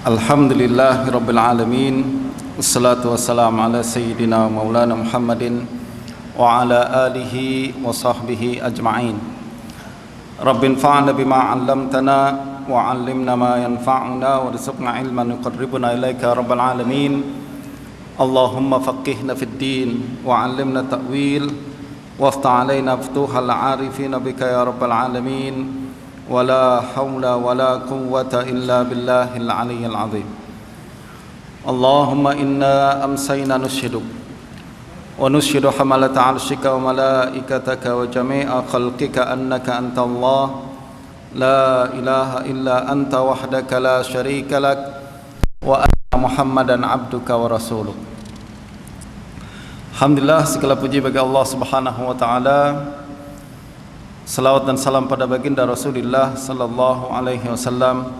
Alhamdulillahi Rabbil Alamin. Wassalatu wassalamu ala Sayyidina Maulana Muhammadin wa ala alihi wa sahbihi ajma'in. Rabbin fa'na bima 'allamtana wa 'allimna ma yanfa'una warzuqna ilman yuqarribuna ilaika ya Rabbal Alamin. Allahumma faqihna fid din wa 'allimna ta'wil waftah 'alaina futuhal 'arifina bika ya Rabbal Alamin. ولا حول ولا قوة إلا بالله العلي العظيم. اللهم إنا أمسينا نشهدك ونشهد حملة عرشك وملائكتك وجميع خلقك أنك أنت الله لا إله إلا أنت وحدك لا شريك لك وأن محمدا عبدك ورسولك. Alhamdulillah, segala puji bagi Allah Subhanahu wa taala. Salawat dan salam pada baginda Rasulullah sallallahu alaihi wasallam,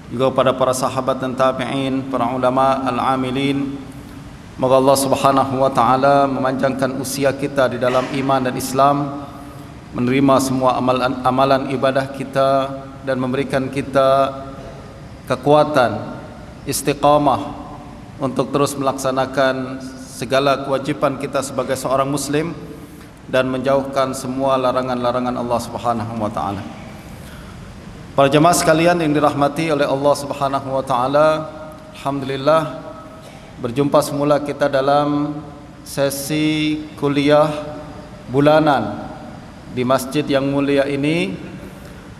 juga pada para sahabat dan tabi'in, para ulama al-amilin. Moga Allah Subhanahu wa taala memanjangkan usia kita di dalam iman dan Islam, menerima semua amalan ibadah kita dan memberikan kita kekuatan istiqamah untuk terus melaksanakan segala kewajiban kita sebagai seorang muslim dan menjauhkan semua larangan-larangan Allah Subhanahu wa taala. Para jemaah sekalian yang dirahmati oleh Allah Subhanahu wa taala, alhamdulillah berjumpa semula kita dalam sesi kuliah bulanan di masjid yang mulia ini,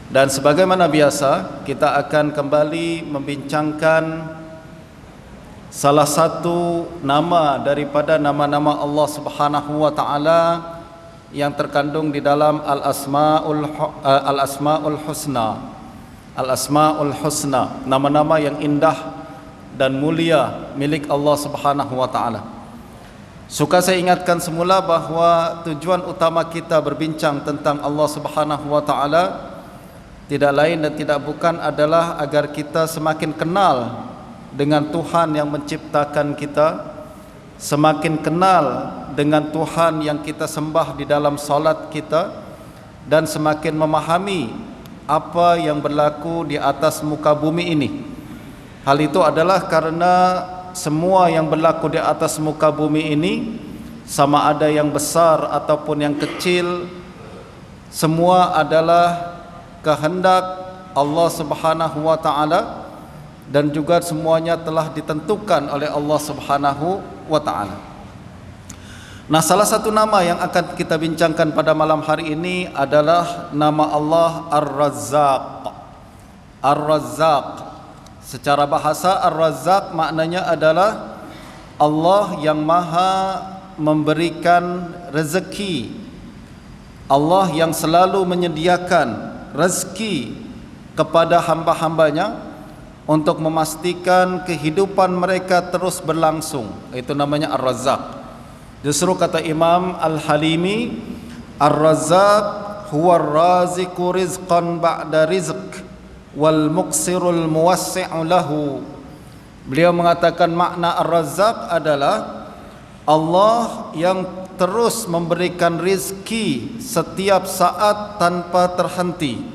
dan sebagaimana biasa kita akan kembali membincangkan salah satu nama daripada nama-nama Allah Subhanahu wa taala yang terkandung di dalam Al-Asma'ul Husna. Al-Asma'ul Husna, nama-nama yang indah dan mulia milik Allah Subhanahu wa taala. Suka saya ingatkan semula bahawa tujuan utama kita berbincang tentang Allah Subhanahu wa taala tidak lain dan tidak bukan adalah agar kita semakin kenal dengan Tuhan yang menciptakan kita, semakin kenal dengan Tuhan yang kita sembah di dalam salat kita, dan semakin memahami apa yang berlaku di atas muka bumi ini. Hal itu adalah karena semua yang berlaku di atas muka bumi ini, sama ada yang besar ataupun yang kecil, semua adalah kehendak Allah Subhanahu wa taala, dan juga semuanya telah ditentukan oleh Allah Subhanahu wa taala. Nah, salah satu nama yang akan kita bincangkan pada malam hari ini adalah nama Allah Ar-Razzaq. Ar-Razzaq, secara bahasa Ar-Razzaq maknanya adalah Allah yang maha memberikan rezeki, Allah yang selalu menyediakan rezeki kepada hamba-hambanya untuk memastikan kehidupan mereka terus berlangsung. Itu namanya Ar-Razzaq. Justru kata Imam Al-Halimi, Ar-Razzaq huwa ar-raziqu rizqan ba'da rizq wal muqsirul muwassi'u lahu. Beliau mengatakan makna Ar-Razzaq adalah Allah yang terus memberikan rizki setiap saat tanpa terhenti,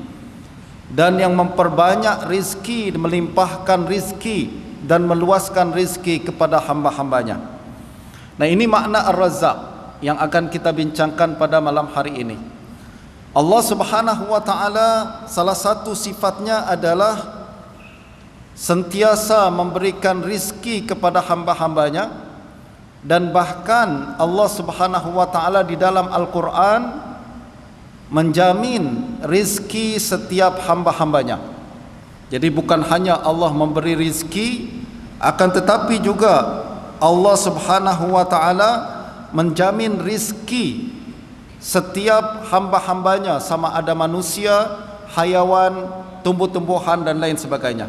dan yang memperbanyak rizki, melimpahkan rizki dan meluaskan rizki kepada hamba-hambanya. Nah, ini makna Ar-Razzaq yang akan kita bincangkan pada malam hari ini. Allah Subhanahu wa taala salah satu sifatnya adalah sentiasa memberikan rizki kepada hamba-hambanya, dan bahkan Allah Subhanahu wa taala di dalam Al-Quran menjamin rizki setiap hamba-hambanya. Jadi bukan hanya Allah memberi rizki, akan tetapi juga Allah Subhanahu wa taala menjamin rizki setiap hamba-hambanya, sama ada manusia, hayawan, tumbuh-tumbuhan dan lain sebagainya.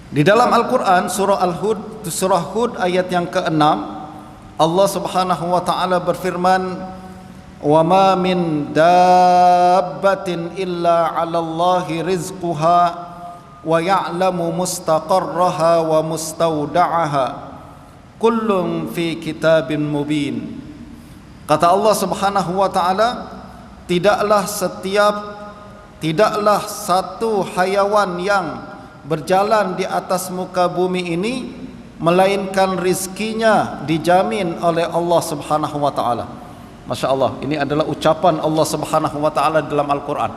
Di dalam Al-Quran surah Al-Hud, surah Hud ayat yang ke-6, Allah Subhanahu wa taala berfirman, "Wa ma min dabbatin illa 'alallahi rizquha wa ya'lamu mustaqarraha wa mustawda'aha kullun fi kitabin mubin." Kata Allah Subhanahu wa taala, tidaklah satu hayawan yang berjalan di atas muka bumi ini, melainkan rizkinya dijamin oleh Allah Subhanahu wa taala. Masya Allah, ini adalah ucapan Allah Subhanahu wa taala dalam Al-Quran.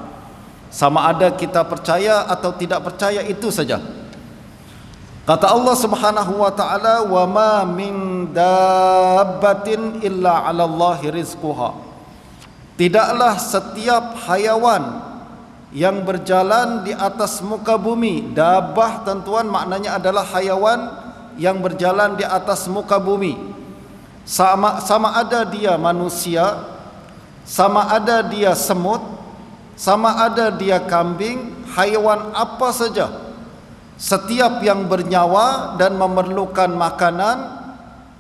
Sama ada kita percaya atau tidak percaya, itu saja. Kata Allah Subhanahu wa taala, "Wa ma min dabbatin illa 'ala Allahi rizquha." Tidaklah setiap hayawan yang berjalan di atas muka bumi. Dabbah tentuan maknanya adalah hayawan yang berjalan di atas muka bumi. Sama ada dia manusia, sama ada dia semut, sama ada dia kambing, hayawan apa saja, setiap yang bernyawa dan memerlukan makanan,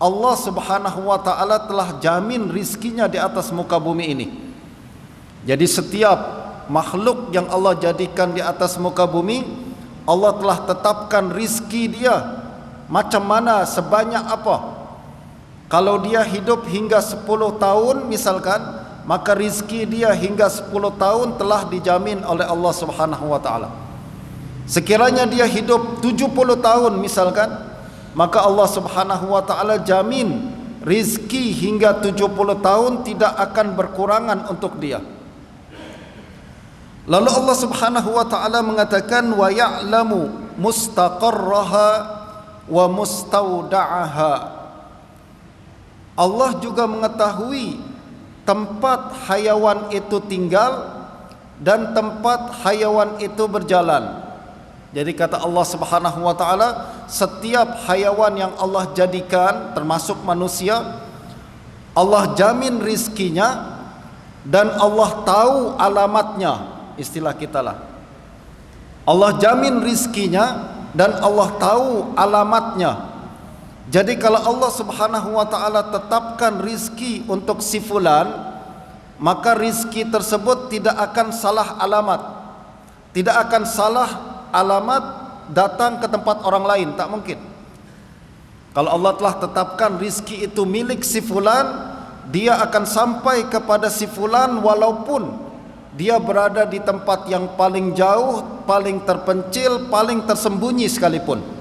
Allah Subhanahu wa taala telah jamin rizkinya di atas muka bumi ini. Jadi setiap makhluk yang Allah jadikan di atas muka bumi, Allah telah tetapkan rizki dia macam mana, sebanyak apa. Kalau dia hidup hingga 10 tahun misalkan, maka rizki dia hingga 10 tahun telah dijamin oleh Allah Subhanahu wa taala. Sekiranya dia hidup 70 tahun misalkan, maka Allah Subhanahu wa taala jamin rizki hingga 70 tahun tidak akan berkurangan untuk dia. Lalu Allah Subhanahu wa taala mengatakan, "Wa ya'lamu mustaqarraha wa mustauda'aha." Allah juga mengetahui tempat hayawan itu tinggal dan tempat hayawan itu berjalan. Jadi kata Allah Subhanahu wa taala, setiap hayawan yang Allah jadikan termasuk manusia, Allah jamin rizkinya dan Allah tahu alamatnya. Istilah kita lah, Allah jamin rizkinya dan Allah tahu alamatnya. Jadi kalau Allah Subhanahu wa taala tetapkan rizki untuk si fulan, maka rizki tersebut tidak akan salah alamat. Tidak akan salah alamat datang ke tempat orang lain, tak mungkin. Kalau Allah telah tetapkan rizki itu milik si fulan, dia akan sampai kepada si fulan walaupun dia berada di tempat yang paling jauh, paling terpencil, paling tersembunyi sekalipun.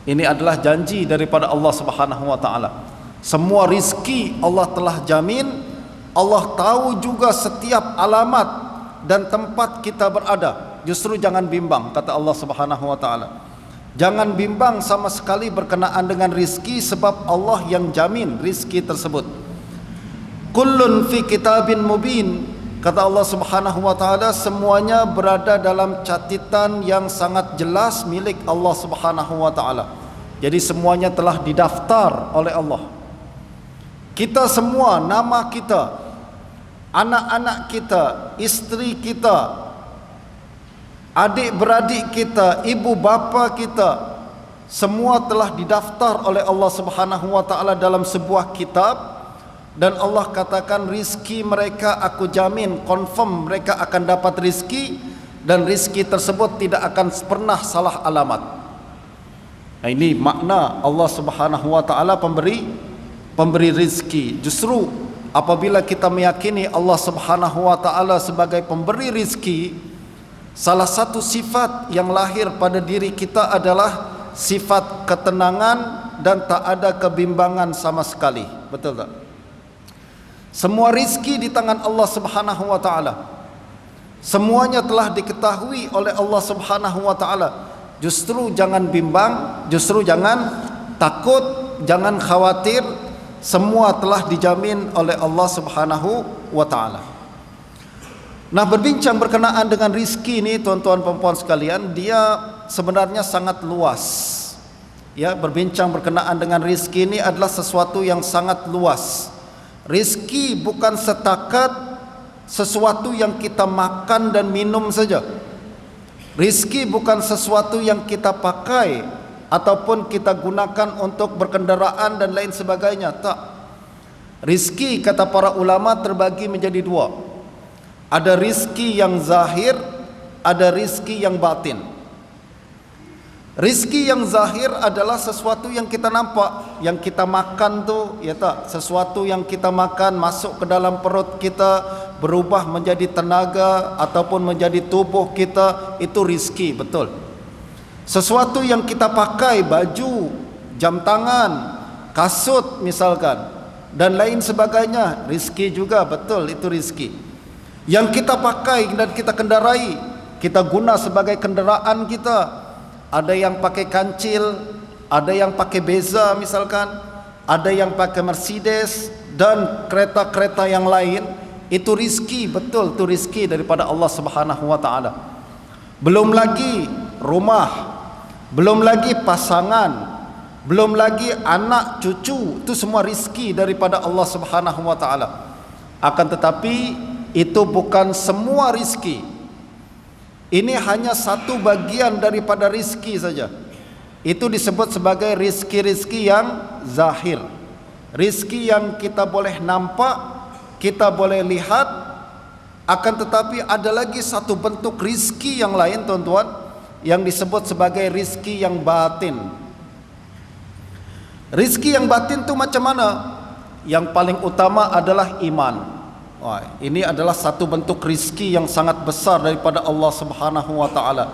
Ini adalah janji daripada Allah Subhanahu wa taala. Semua rizki Allah telah jamin. Allah tahu juga setiap alamat dan tempat kita berada. Justru jangan bimbang, kata Allah Subhanahu wa taala. Jangan bimbang sama sekali berkenaan dengan rizki, sebab Allah yang jamin rizki tersebut. Kullun fi kitabin mubin. Kata Allah Subhanahu wa taala, semuanya berada dalam catatan yang sangat jelas milik Allah Subhanahu wa taala. Jadi semuanya telah didaftar oleh Allah. Kita semua, nama kita, anak-anak kita, istri kita, adik-beradik kita, ibu bapa kita, semua telah didaftar oleh Allah Subhanahu wa taala dalam sebuah kitab. Dan Allah katakan rizki mereka aku jamin, confirm mereka akan dapat rizki, dan rizki tersebut tidak akan pernah salah alamat. Nah, ini makna Allah Subhanahu wa taala pemberi rizki. Justru apabila kita meyakini Allah Subhanahu wa taala sebagai pemberi rizki, salah satu sifat yang lahir pada diri kita adalah sifat ketenangan dan tak ada kebimbangan sama sekali. Betul tak? Semua rizki di tangan Allah Subhanahu wa taala. Semuanya telah diketahui oleh Allah Subhanahu wa taala. Justru jangan bimbang, justru jangan takut, jangan khawatir. Semua telah dijamin oleh Allah Subhanahu wa taala. Nah, berbincang berkenaan dengan rizki ini, tuan-tuan dan puan sekalian, dia sebenarnya sangat luas. Ya, berbincang berkenaan dengan rizki ini adalah sesuatu yang sangat luas. Rizki bukan setakat sesuatu yang kita makan dan minum saja. Rizki bukan sesuatu yang kita pakai ataupun kita gunakan untuk berkendaraan dan lain sebagainya. Tak. Rizki, kata para ulama, terbagi menjadi dua. Ada rizki yang zahir, ada rizki yang batin. Rizki yang zahir adalah sesuatu yang kita nampak, yang kita makan tu, ya tak? Sesuatu yang kita makan masuk ke dalam perut kita, berubah menjadi tenaga ataupun menjadi tubuh kita, itu rizki, betul. Sesuatu yang kita pakai, baju, jam tangan, kasut misalkan, dan lain sebagainya, rizki juga, betul, itu rizki. Yang kita pakai dan kita kendarai, kita guna sebagai kenderaan kita. Ada yang pakai kancil, ada yang pakai Beza misalkan, ada yang pakai Mercedes dan kereta-kereta yang lain. Itu rizki, betul, itu rizki daripada Allah Subhanahu wa taala. Belum lagi rumah, belum lagi pasangan, belum lagi anak cucu, itu semua rizki daripada Allah Subhanahu wa taala. Akan tetapi itu bukan semua rizki. Ini hanya satu bagian daripada rizki saja. Itu disebut sebagai rizki-rizki yang zahir, rizki yang kita boleh nampak, kita boleh lihat. Akan tetapi ada lagi satu bentuk rizki yang lain, tuan-tuan, yang disebut sebagai rizki yang batin. Rizki yang batin itu macam mana? Yang paling utama adalah iman. Wah, ini adalah satu bentuk rizki yang sangat besar daripada Allah Subhanahu wa taala.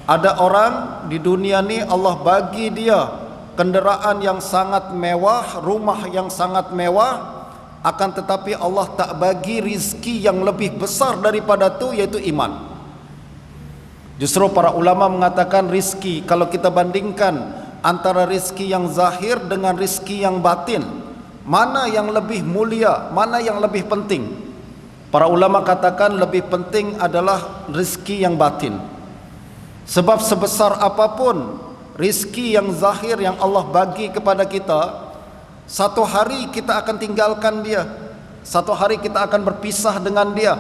Ada orang di dunia ni Allah bagi dia kenderaan yang sangat mewah, rumah yang sangat mewah, akan tetapi Allah tak bagi rizki yang lebih besar daripada itu, yaitu iman. Justru para ulama mengatakan rizki, kalau kita bandingkan antara rizki yang zahir dengan rizki yang batin, mana yang lebih mulia, mana yang lebih penting? Para ulama katakan lebih penting adalah rizki yang batin. Sebab sebesar apapun rizki yang zahir yang Allah bagi kepada kita, satu hari kita akan tinggalkan dia, satu hari kita akan berpisah dengan dia.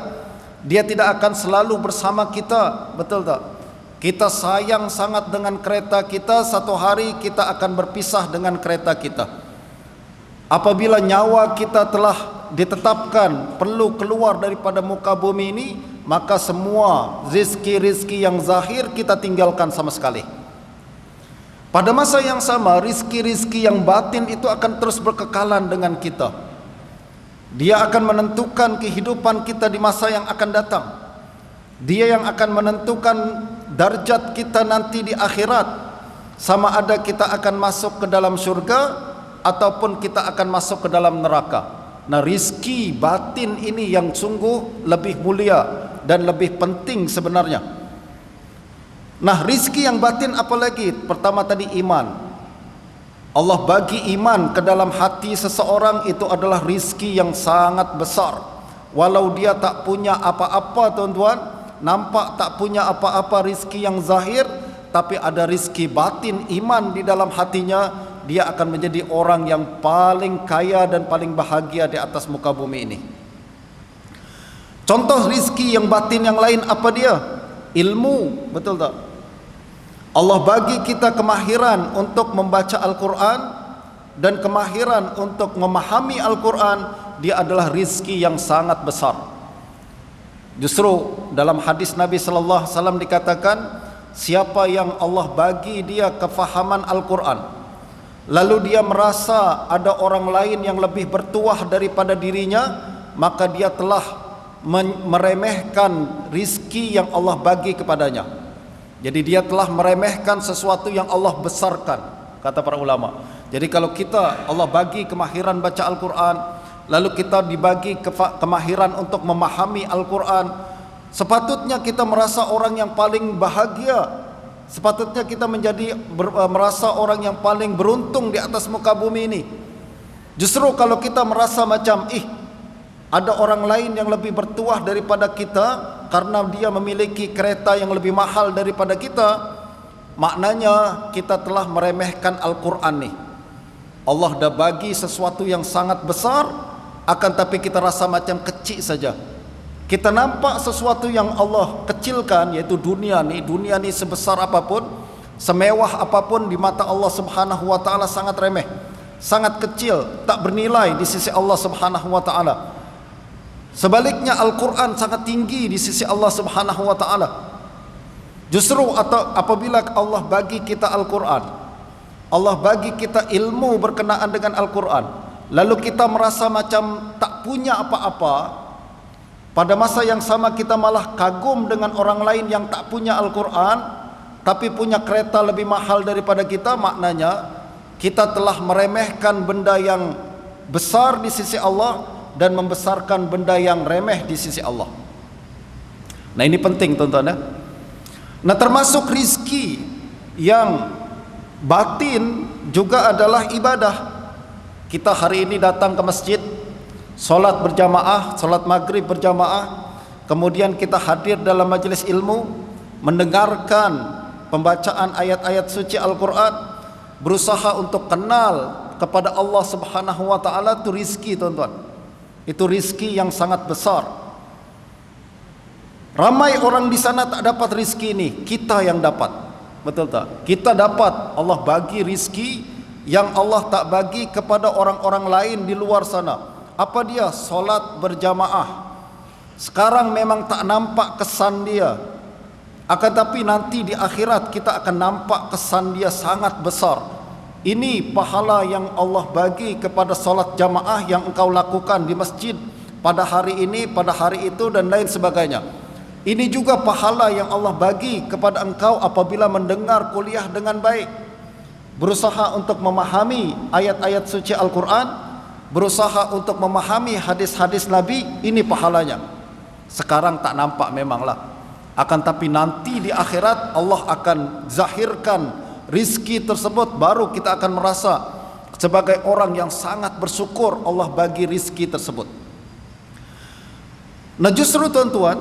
Dia tidak akan selalu bersama kita, betul tak? Kita sayang sangat dengan kereta kita, satu hari kita akan berpisah dengan kereta kita. Apabila nyawa kita telah ditetapkan perlu keluar daripada muka bumi ini, maka semua rizki-rizki yang zahir kita tinggalkan sama sekali. Pada masa yang sama, rizki-rizki yang batin itu akan terus berkekalan dengan kita. Dia akan menentukan kehidupan kita di masa yang akan datang. Dia yang akan menentukan darjat kita nanti di akhirat, sama ada kita akan masuk ke dalam syurga ataupun kita akan masuk ke dalam neraka. Nah, rizki batin ini yang sungguh lebih mulia dan lebih penting sebenarnya. Nah, rizki yang batin apa lagi? Pertama tadi iman. Allah bagi iman ke dalam hati seseorang, itu adalah rizki yang sangat besar. Walau dia tak punya apa-apa, tuan-tuan, nampak tak punya apa-apa rizki yang zahir, tapi ada rizki batin, iman di dalam hatinya, dia akan menjadi orang yang paling kaya dan paling bahagia di atas muka bumi ini. Contoh rizki yang batin yang lain apa dia? Ilmu, betul tak? Allah bagi kita kemahiran untuk membaca Al-Quran dan kemahiran untuk memahami Al-Quran. Dia adalah rizki yang sangat besar. Justru dalam hadis Nabi sallallahu alaihi wasallam dikatakan, siapa yang Allah bagi dia kefahaman Al-Quran, lalu dia merasa ada orang lain yang lebih bertuah daripada dirinya, maka dia telah meremehkan rizki yang Allah bagi kepadanya. Jadi dia telah meremehkan sesuatu yang Allah besarkan, kata para ulama. Jadi kalau kita, Allah bagi kemahiran baca Al-Quran, lalu kita dibagi kemahiran untuk memahami Al-Quran, sepatutnya kita merasa orang yang paling bahagia. Sepatutnya kita merasa orang yang paling beruntung di atas muka bumi ini. Justru kalau kita merasa macam ada orang lain yang lebih bertuah daripada kita karena dia memiliki kereta yang lebih mahal daripada kita, maknanya kita telah meremehkan Al-Quran nih. Allah dah bagi sesuatu yang sangat besar, akan tapi kita rasa macam kecil saja. Kita nampak sesuatu yang Allah kecilkan, yaitu dunia ni sebesar apapun, semewah apapun, di mata Allah Subhanahu wa taala sangat remeh, sangat kecil, tak bernilai di sisi Allah Subhanahu wa taala. Sebaliknya Al-Quran sangat tinggi di sisi Allah Subhanahu wa taala. Justru apabila Allah bagi kita Al-Quran, Allah bagi kita ilmu berkenaan dengan Al-Quran, lalu kita merasa macam tak punya apa-apa, pada masa yang sama kita malah kagum dengan orang lain yang tak punya Al-Quran, tapi punya kereta lebih mahal daripada kita, maknanya kita telah meremehkan benda yang besar di sisi Allah dan membesarkan benda yang remeh di sisi Allah. Nah, ini penting tuan-tuan ya. Nah, termasuk rizki yang batin juga adalah ibadah. Kita hari ini datang ke masjid, solat berjamaah, solat maghrib berjamaah, kemudian kita hadir dalam majelis ilmu, mendengarkan pembacaan ayat-ayat suci Al-Quran, berusaha untuk kenal kepada Allah Subhanahu wa ta'ala. Itu rizki tuan-tuan, itu rizki yang sangat besar. Ramai orang di sana tak dapat rizki ini, kita yang dapat. Betul tak? Kita dapat, Allah bagi rizki yang Allah tak bagi kepada orang-orang lain di luar sana. Apa dia? Solat berjamaah. Sekarang memang tak nampak kesan dia, akan tapi nanti di akhirat kita akan nampak kesan dia sangat besar. Ini pahala yang Allah bagi kepada solat jamaah yang engkau lakukan di masjid pada hari ini, pada hari itu dan lain sebagainya. Ini juga pahala yang Allah bagi kepada engkau apabila mendengar kuliah dengan baik, berusaha untuk memahami ayat-ayat suci Al-Quran, berusaha untuk memahami hadis-hadis Nabi. Ini pahalanya. Sekarang tak nampak memanglah, akan tapi nanti di akhirat Allah akan zahirkan rizki tersebut, baru kita akan merasa sebagai orang yang sangat bersyukur Allah bagi rizki tersebut. Nah, justru tuan-tuan,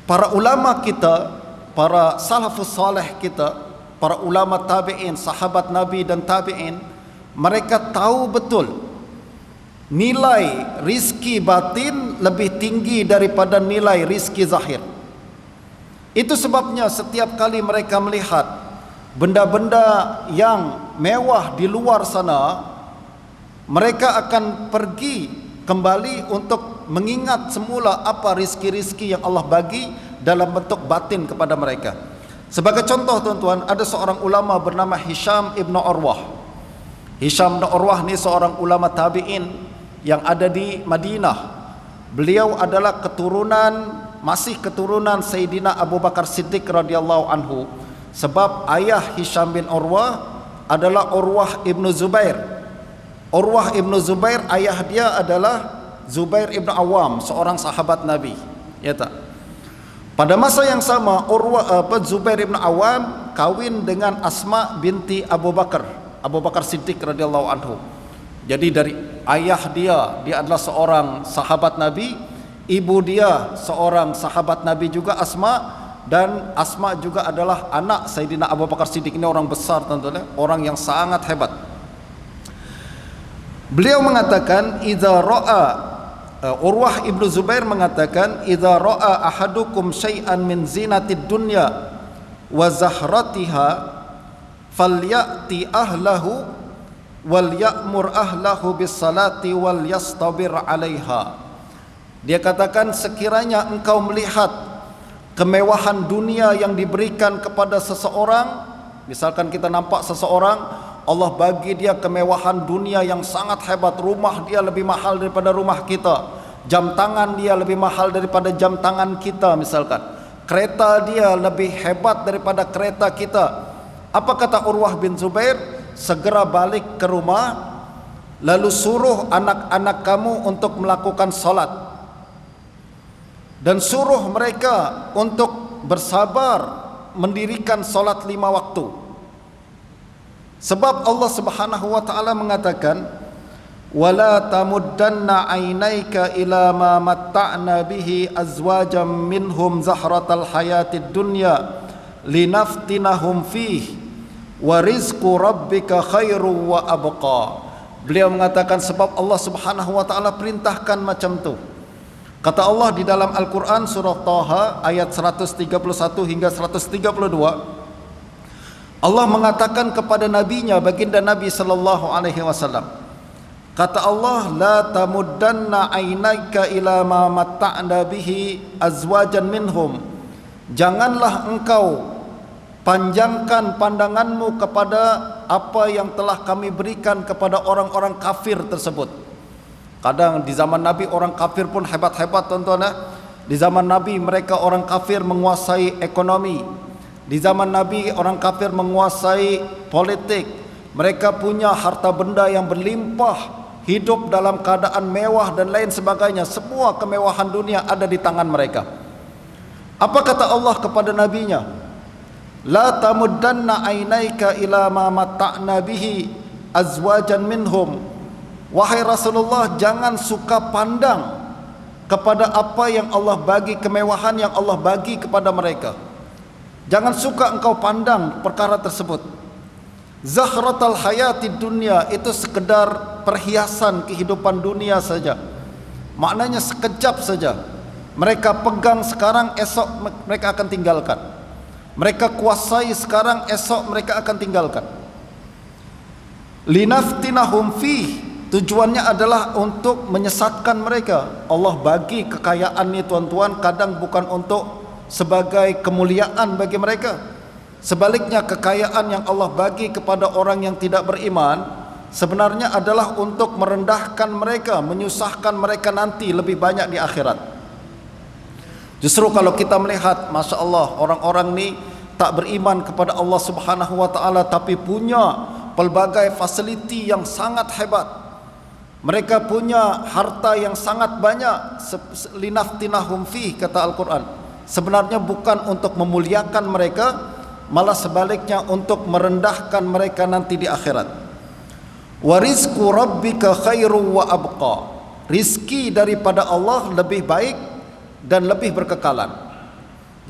para ulama kita, para salafus saleh kita, para ulama tabi'in, sahabat Nabi dan tabi'in, mereka tahu betul nilai rizki batin lebih tinggi daripada nilai rizki zahir. Itu sebabnya setiap kali mereka melihat benda-benda yang mewah di luar sana, mereka akan pergi kembali untuk mengingat semula apa rizki-rizki yang Allah bagi dalam bentuk batin kepada mereka. Sebagai contoh tuan-tuan, ada seorang ulama bernama Hisham ibn Urwah. Hisham ibn Urwah ni seorang ulama tabi'in yang ada di Madinah. Beliau adalah masih keturunan Sayyidina Abu Bakar Siddiq radhiyallahu anhu, sebab ayah Hisham bin Urwah adalah Urwah ibn Zubair. Urwah ibn Zubair, ayah dia adalah Zubair ibn Awam, seorang sahabat Nabi. Ya tak? Pada masa yang sama, Zubair ibn Awam kawin dengan Asma binti Abu Bakar Siddiq radhiyallahu anhu. Jadi dari ayah dia adalah seorang sahabat Nabi, ibu dia seorang sahabat Nabi juga, Asma, dan Asma juga adalah anak Sayyidina Abu Bakar Siddiq. Ini orang besar tentunya, orang yang sangat hebat. Beliau mengatakan, Urwah ibnu Zubair mengatakan, idza ra'a ahadukum syai'an min zinatid dunya wa zahratiha falyati ahlahu wal ya'mur ahlahu bis salati wal yastabir 'alaiha. Dia katakan, sekiranya engkau melihat kemewahan dunia yang diberikan kepada seseorang, misalkan kita nampak seseorang, Allah bagi dia kemewahan dunia yang sangat hebat, rumah dia lebih mahal daripada rumah kita, jam tangan dia lebih mahal daripada jam tangan kita misalkan, kereta dia lebih hebat daripada kereta kita. Apa kata Urwah bin Zubair? Segera balik ke rumah, lalu suruh anak-anak kamu untuk melakukan salat, dan suruh mereka untuk bersabar mendirikan salat 5 waktu. Sebab Allah Subhanahu wa taala mengatakan, wala tamuddanna ainaika ila ma matta'na bihi azwajam minhum zahratal hayatid dunya linaftinahum fihi wa rizqu rabbika khairu wa abqa. Beliau mengatakan, sebab Allah Subhanahu wa taala perintahkan macam tu. Kata Allah di dalam Al-Quran surah Taha ayat 131 hingga 132, Allah mengatakan kepada nabinya, baginda Nabi sallallahu alaihi wasallam, kata Allah, la tamuddanna ainaika ila ma matta'na bihi azwajan minhum, janganlah engkau panjangkan pandanganmu kepada apa yang telah kami berikan kepada orang-orang kafir tersebut. Kadang di zaman Nabi orang kafir pun hebat-hebat tuan-tuan. Di zaman Nabi mereka orang kafir menguasai ekonomi, Di zaman Nabi orang kafir menguasai politik. Mereka punya harta benda yang berlimpah, hidup dalam keadaan mewah dan lain sebagainya. Semua kemewahan dunia ada di tangan mereka. Apa kata Allah kepada nabinya? La tamuddanna ainaika ila ma matta'na bihi azwajan minhum. Wahai Rasulullah, jangan suka pandang kepada apa yang Allah bagi, kemewahan yang Allah bagi kepada mereka. Jangan suka engkau pandang perkara tersebut. Zahratal hayati dunia itu sekedar perhiasan kehidupan dunia saja. Maknanya sekejap saja. Mereka pegang sekarang, esok mereka akan tinggalkan. Mereka kuasai sekarang, esok mereka akan tinggalkan. Linaftinahum fih, tujuannya adalah untuk menyesatkan mereka. Allah bagi kekayaan ni tuan-tuan kadang bukan untuk sebagai kemuliaan bagi mereka. Sebaliknya kekayaan yang Allah bagi kepada orang yang tidak beriman sebenarnya adalah untuk merendahkan mereka, menyusahkan mereka nanti lebih banyak di akhirat. Justru kalau kita melihat, Masya Allah, orang-orang ni tak beriman kepada Allah Subhanahu Wa Taala tapi punya pelbagai fasiliti yang sangat hebat. Mereka punya harta yang sangat banyak. Linaftinahum fih, kata Al-Quran. Sebenarnya bukan untuk memuliakan mereka, malah sebaliknya untuk merendahkan mereka nanti di akhirat. Wa rizqu rabbika khairu wa abqa. Rizki daripada Allah lebih baik dan lebih berkekalan.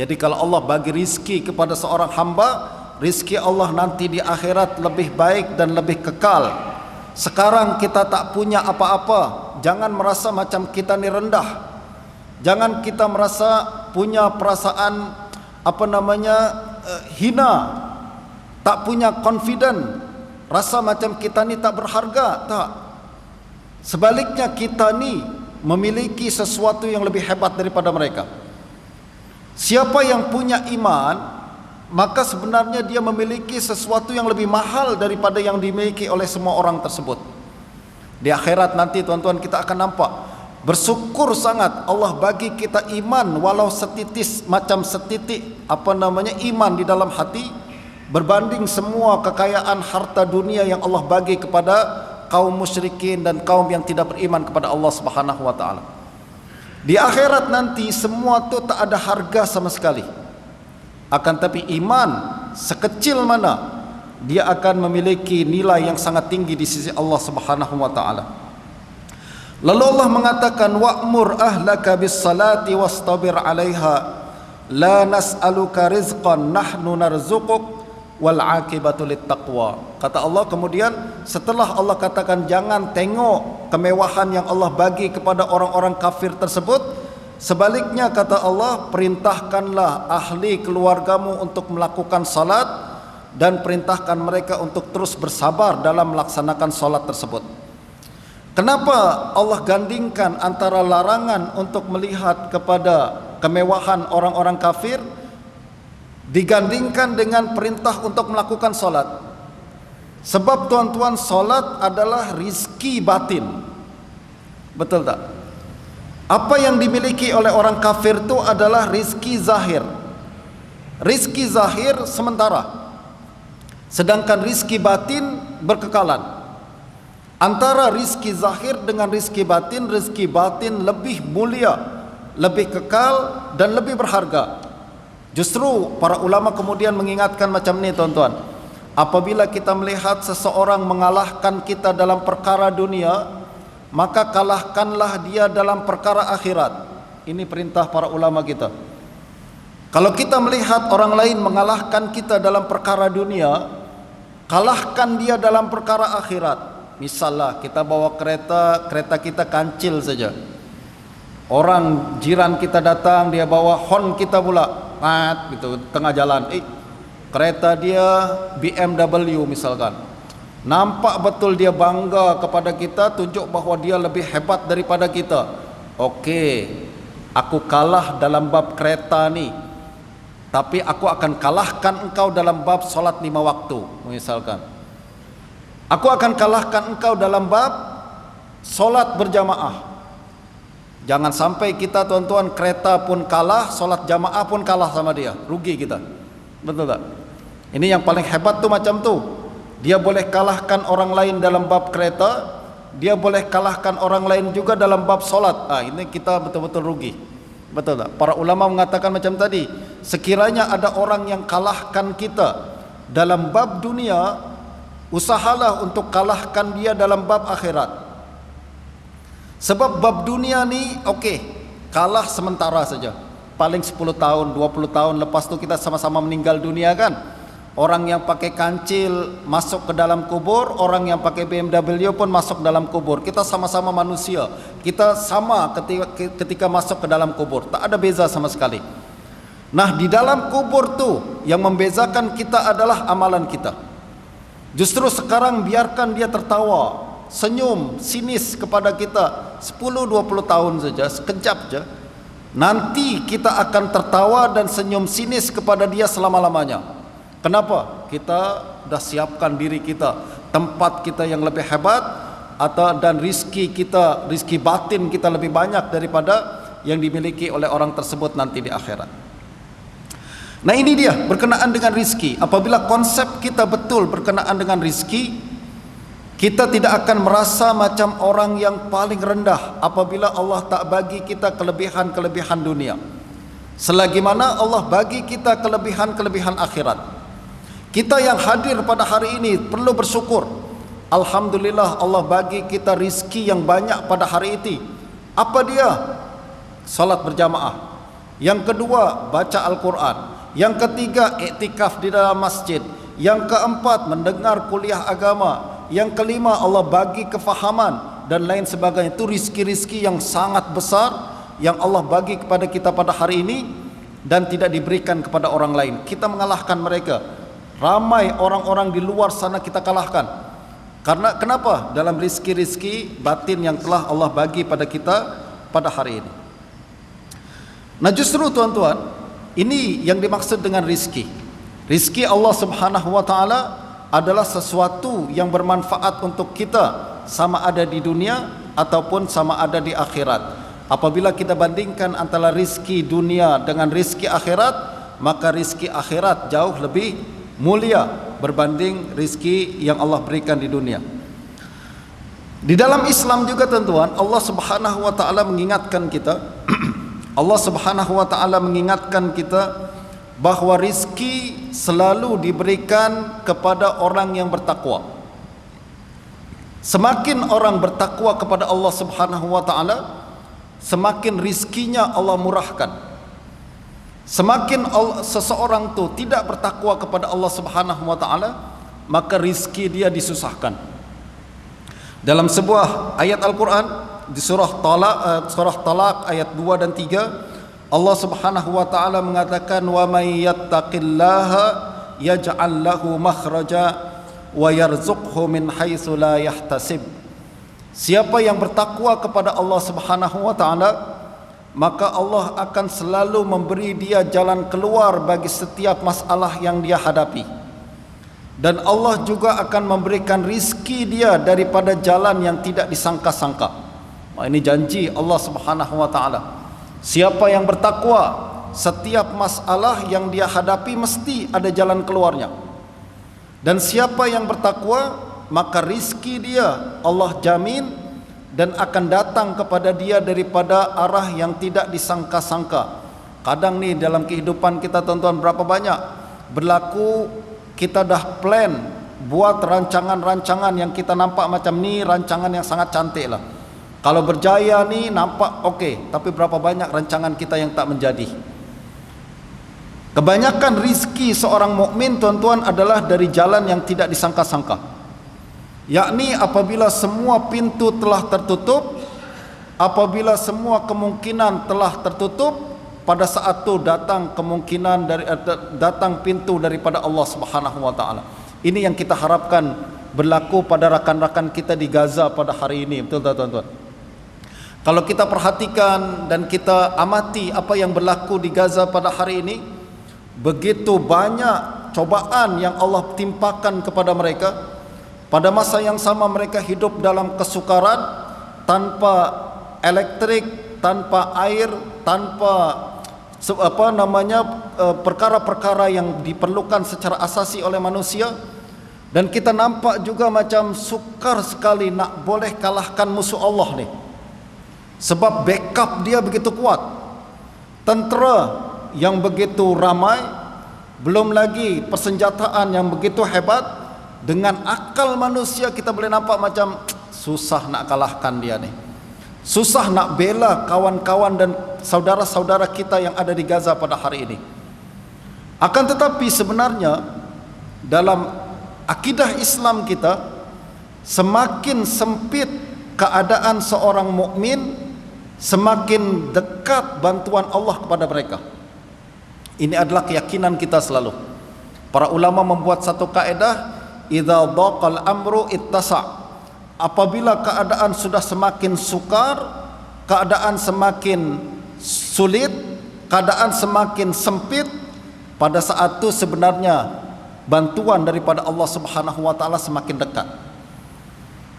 Jadi kalau Allah bagi rizki kepada seorang hamba, rizki Allah nanti di akhirat lebih baik dan lebih kekal. Sekarang kita tak punya apa-apa, jangan merasa macam kita ni rendah. Jangan kita merasa punya perasaan hina, tak punya confident, rasa macam kita ni tak berharga. Tak. Sebaliknya kita ni memiliki sesuatu yang lebih hebat daripada mereka. Siapa yang punya iman, maka sebenarnya dia memiliki sesuatu yang lebih mahal daripada yang dimiliki oleh semua orang tersebut. Di akhirat nanti tuan-tuan kita akan nampak, bersyukur sangat Allah bagi kita iman, walau setitis, macam setitik iman di dalam hati, berbanding semua kekayaan harta dunia yang Allah bagi kepada kaum musyrikin dan kaum yang tidak beriman kepada Allah Subhanahu Wa Taala. Di akhirat nanti semua tu tak ada harga sama sekali. Akan tapi iman sekecil mana, dia akan memiliki nilai yang sangat tinggi di sisi Allah Subhanahu Wa Taala. Lalu Allah mengatakan, wa'mur ahlaka bis salati wastabir 'alaiha la nas'aluka rizqan nahnu narzuquk wal 'aqibatu littaqwa. Kata Allah kemudian, setelah Allah katakan jangan tengok kemewahan yang Allah bagi kepada orang-orang kafir tersebut, sebaliknya kata Allah, perintahkanlah ahli keluargamu untuk melakukan salat dan perintahkan mereka untuk terus bersabar dalam melaksanakan salat tersebut. Kenapa Allah gandingkan antara larangan untuk melihat kepada kemewahan orang-orang kafir digandingkan dengan perintah untuk melakukan solat? Sebab tuan-tuan, solat adalah rizki batin. Betul tak? Apa yang dimiliki oleh orang kafir itu adalah rizki zahir. Rizki zahir sementara, sedangkan rizki batin berkekalan. Antara rizki zahir dengan rizki batin lebih mulia, lebih kekal dan lebih berharga. Justru para ulama kemudian mengingatkan macam ni tuan-tuan, apabila kita melihat seseorang mengalahkan kita dalam perkara dunia, maka kalahkanlah dia dalam perkara akhirat. Ini perintah para ulama kita. Kalau kita melihat orang lain mengalahkan kita dalam perkara dunia, kalahkan dia dalam perkara akhirat. Misalnya kita bawa kereta kita kancil saja, orang jiran kita datang, dia bawa hon kita pula, gitu tengah jalan, kereta dia BMW misalkan, nampak betul dia bangga kepada kita, tunjuk bahawa dia lebih hebat daripada kita. Okey, aku kalah dalam bab kereta ni, tapi aku akan kalahkan engkau dalam bab solat 5 waktu misalkan. Aku akan kalahkan engkau dalam bab solat berjamaah. Jangan sampai kita tuan-tuan, kereta pun kalah, solat jamaah pun kalah sama dia, rugi kita. Betul tak? Ini yang paling hebat tuh macam tuh. Dia boleh kalahkan orang lain dalam bab kereta, dia boleh kalahkan orang lain juga dalam bab solat. Ini kita betul-betul rugi. Betul tak? Para ulama mengatakan macam tadi, sekiranya ada orang yang kalahkan kita dalam bab dunia, usahalah untuk kalahkan dia dalam bab akhirat. Sebab bab dunia ni kalah sementara saja. Paling 10 tahun, 20 tahun lepas tu kita sama-sama meninggal dunia kan. Orang yang pakai kancil masuk ke dalam kubur, orang yang pakai BMW pun masuk dalam kubur. Kita sama-sama manusia. Kita sama ketika masuk ke dalam kubur. Tak ada beza sama sekali. Nah, di dalam kubur tu yang membezakan kita adalah amalan kita. Justru sekarang biarkan dia tertawa, senyum, sinis kepada kita 10-20 tahun saja, sekejap saja. Nanti kita akan tertawa dan senyum sinis kepada dia selama-lamanya. Kenapa? Kita dah siapkan diri kita, tempat kita yang lebih hebat, dan rizki kita, rizki batin kita lebih banyak daripada yang dimiliki oleh orang tersebut nanti di akhirat. Nah, ini dia berkenaan dengan rizki. Apabila konsep kita betul berkenaan dengan rizki, kita tidak akan merasa macam orang yang paling rendah apabila Allah tak bagi kita kelebihan-kelebihan dunia, selagi mana Allah bagi kita kelebihan-kelebihan akhirat. Kita yang hadir pada hari ini perlu bersyukur. Alhamdulillah Allah bagi kita rizki yang banyak pada hari itu. Apa dia? Salat berjamaah. Yang kedua, baca Al-Quran. Yang ketiga, iktikaf di dalam masjid. Yang keempat, mendengar kuliah agama. Yang kelima, Allah bagi kefahaman dan lain sebagainya. Itu rizki-rizki yang sangat besar yang Allah bagi kepada kita pada hari ini dan tidak diberikan kepada orang lain. Kita mengalahkan mereka. Ramai orang-orang di luar sana kita kalahkan. Karena kenapa? Dalam rizki-rizki batin yang telah Allah bagi pada kita pada hari ini. Nah, justru tuan-tuan, ini yang dimaksud dengan rizki. Rizki Allah Subhanahu wa taala adalah sesuatu yang bermanfaat untuk kita, sama ada di dunia ataupun sama ada di akhirat. Apabila kita bandingkan antara rizki dunia dengan rizki akhirat, maka rizki akhirat jauh lebih mulia berbanding rizki yang Allah berikan di dunia. Di dalam Islam juga tuan-tuan, Allah Subhanahu wa taala mengingatkan kita Allah Subhanahu wa taala mengingatkan kita bahawa rizki selalu diberikan kepada orang yang bertakwa. Semakin orang bertakwa kepada Allah Subhanahu wa taala, semakin rizkinya Allah murahkan. Semakin seseorang tu tidak bertakwa kepada Allah Subhanahu wa taala, maka rizki dia disusahkan. Dalam sebuah ayat Al-Quran di surah Talaq ayat 2 dan 3, Allah Subhanahu wa taala mengatakan, wa may yattaqillaha yaj'al lahu makhraja wa yarzuqhu min haitsu la yahtasib. Siapa yang bertakwa kepada Allah Subhanahu wa taala, maka Allah akan selalu memberi dia jalan keluar bagi setiap masalah yang dia hadapi. Dan Allah juga akan memberikan rizki dia daripada jalan yang tidak disangka-sangka. Ini janji Allah Subhanahu wa taala. Siapa yang bertakwa, setiap masalah yang dia hadapi mesti ada jalan keluarnya. Dan siapa yang bertakwa, maka rizki dia Allah jamin dan akan datang kepada dia daripada arah yang tidak disangka-sangka. Kadang ni dalam kehidupan kita tuan-tuan, berapa banyak berlaku kita dah plan buat rancangan-rancangan yang kita nampak macam ni rancangan yang sangat cantik lah. Kalau berjaya ni nampak okey, tapi berapa banyak rancangan kita yang tak menjadi. Kebanyakan rizki seorang mukmin tuan-tuan adalah dari jalan yang tidak disangka-sangka. Yakni apabila semua pintu telah tertutup, apabila semua kemungkinan telah tertutup, pada saat itu datang kemungkinan datang pintu daripada Allah Subhanahu wa taala. Ini yang kita harapkan berlaku pada rakan-rakan kita di Gaza pada hari ini, betul tak tuan-tuan? Kalau kita perhatikan dan kita amati apa yang berlaku di Gaza pada hari ini, begitu banyak cobaan yang Allah timpakan kepada mereka. Pada masa yang sama mereka hidup dalam kesukaran, tanpa elektrik, tanpa air, tanpa perkara-perkara yang diperlukan secara asasi oleh manusia, dan kita nampak juga macam sukar sekali nak boleh kalahkan musuh Allah ni, sebab backup dia begitu kuat, tentera yang begitu ramai, belum lagi persenjataan yang begitu hebat. Dengan akal manusia kita boleh nampak macam susah nak kalahkan dia ni, susah nak bela kawan-kawan dan saudara-saudara kita yang ada di Gaza pada hari ini. Akan tetapi sebenarnya dalam akidah Islam kita, semakin sempit keadaan seorang mukmin, semakin dekat bantuan Allah kepada mereka. Ini adalah keyakinan kita selalu. Para ulama membuat satu kaedah, idza dhaqal amru ittasa'. Apabila keadaan sudah semakin sukar, keadaan semakin sulit, keadaan semakin sempit, pada saat itu sebenarnya bantuan daripada Allah Subhanahu wa taala semakin dekat.